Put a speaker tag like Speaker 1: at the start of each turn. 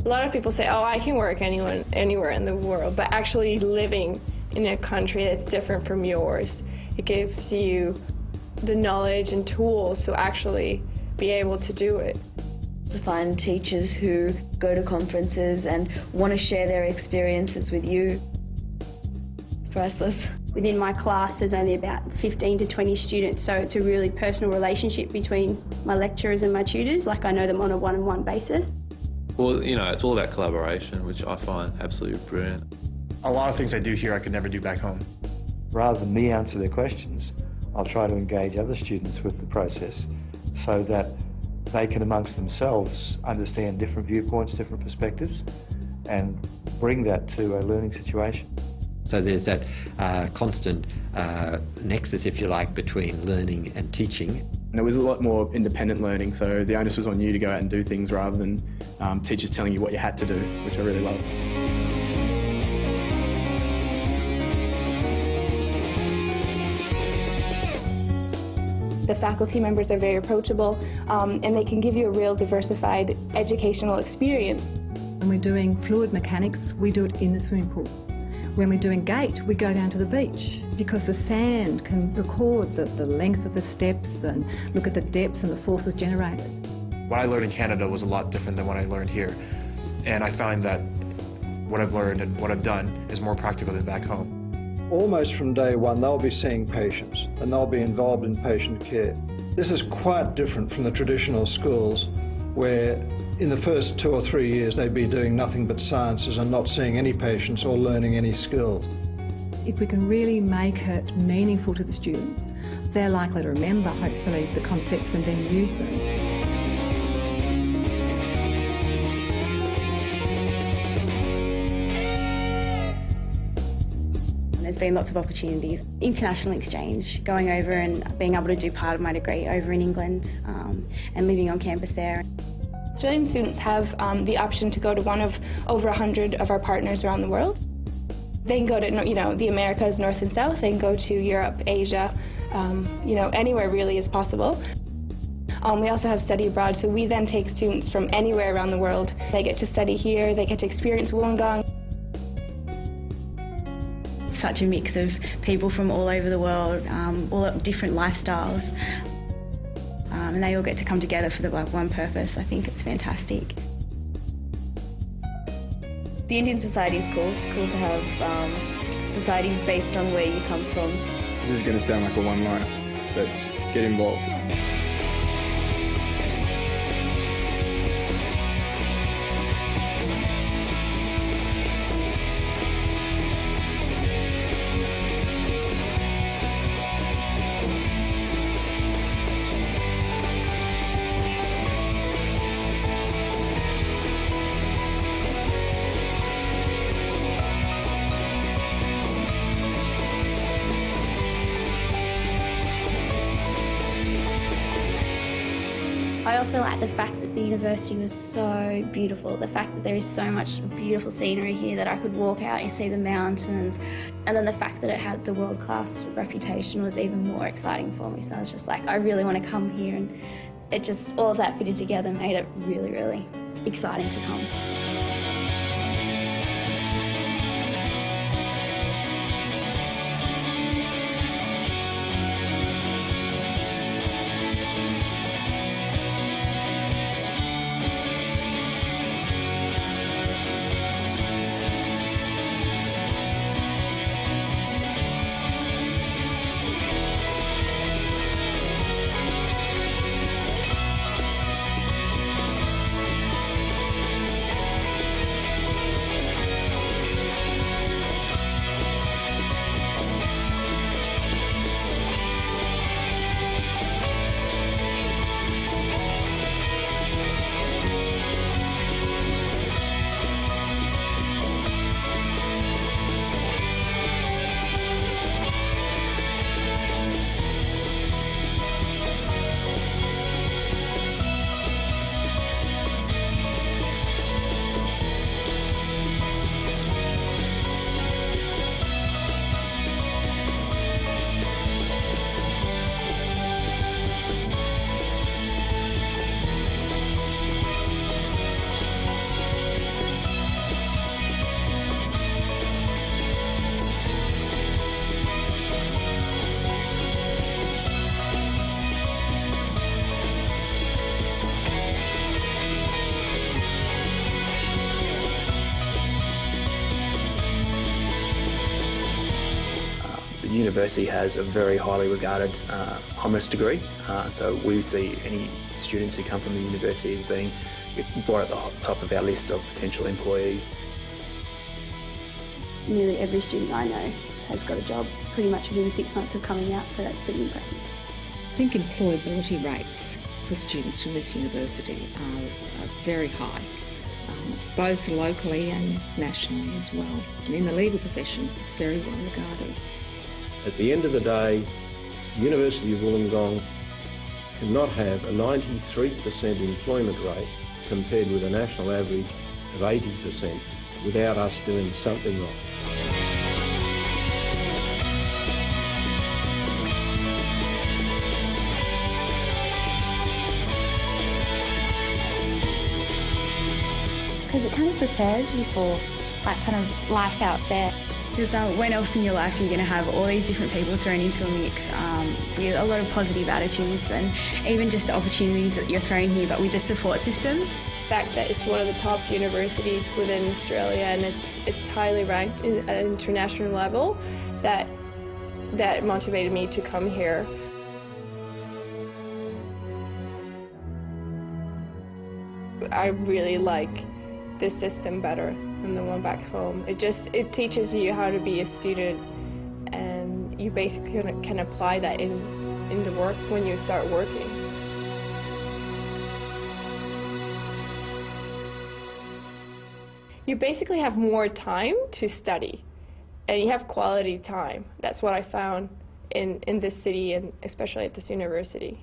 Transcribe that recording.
Speaker 1: A lot of people say, oh, I can work anywhere in the world, but actually living in a country that's different from yours, it gives you the knowledge and tools to actually be able to do it.
Speaker 2: To find teachers who go to conferences and want to share their experiences with you, it's priceless.
Speaker 3: Within my class, there's only about 15 to 20 students, so it's a really personal relationship between my lecturers and my tutors, like I know them on a one-on-one basis.
Speaker 4: Well, you know, it's all about collaboration, which I find absolutely brilliant.
Speaker 5: A lot of things I do here I could never do back home.
Speaker 6: Rather than me answer their questions, I'll try to engage other students with the process so that they can amongst themselves understand different viewpoints, different perspectives, and bring that to a learning situation.
Speaker 7: So there's that constant nexus, if you like, between learning and teaching.
Speaker 8: There was a lot more independent learning, so the onus was on you to go out and do things rather than teachers telling you what you had to do, which I really love.
Speaker 9: The faculty members are very approachable and they can give you a real diversified educational experience.
Speaker 10: When we're doing fluid mechanics, we do it in the swimming pool. When we're doing gait, we go down to the beach because the sand can record the length of the steps and look at the depths and the forces generated.
Speaker 5: What I learned in Canada was a lot different than what I learned here. And I find that what I've learned and what I've done is more practical than back home.
Speaker 11: Almost from day one, they'll be seeing patients and they'll be involved in patient care. This is quite different from the traditional schools where in the first 2 or 3 years they'd be doing nothing but sciences and not seeing any patients or learning any skills.
Speaker 10: If we can really make it meaningful to the students, they're likely to remember, hopefully, the concepts and then use them.
Speaker 3: There's been lots of opportunities. International exchange, going over and being able to do part of my degree over in England and living on campus there.
Speaker 9: Australian students have the option to go to one of over 100 of our partners around the world. They can go to, you know, the Americas, North and South. They can go to Europe, Asia, you know, anywhere really is possible. We also have study abroad, so we then take students from anywhere around the world. They get to study here, they get to experience Wollongong.
Speaker 3: Such a mix of people from all over the world, all different lifestyles. And they all get to come together for one purpose. I think it's fantastic.
Speaker 2: The Indian Society is cool. It's cool to have societies based on where you come from.
Speaker 8: This is going to sound like a one-liner, but get involved.
Speaker 12: I also like the fact that the university was so beautiful, the fact that there is so much beautiful scenery here that I could walk out and see the mountains, and then the fact that it had the world-class reputation was even more exciting for me. So I was just like, I really want to come here, and it just, all of that fitted together made it really, really exciting to come.
Speaker 13: university has a very highly regarded commerce degree, so we see any students who come from the university as being brought at the top of our list of potential employees.
Speaker 14: Nearly every student I know has got a job pretty much within 6 months of coming out, so that's pretty impressive.
Speaker 15: I think employability rates for students from this university are very high, both locally and nationally as well. And in the legal profession, it's very well regarded.
Speaker 16: At the end of the day, the University of Wollongong cannot have a 93% employment rate compared with a national average of 80% without us doing something wrong.
Speaker 14: Because it kind of prepares you for like kind of life out there.
Speaker 3: Because when else in your life are you going to have all these different people thrown into a mix with a lot of positive attitudes, and even just the opportunities that you're thrown here, but with the support system.
Speaker 1: The fact that it's one of the top universities within Australia and it's highly ranked at an international level, that motivated me to come here. I really like this system better than the one back home. It teaches you how to be a student, and you basically can apply that in the work when you start working. You basically have more time to study, and you have quality time. That's what I found in this city, and especially at this university.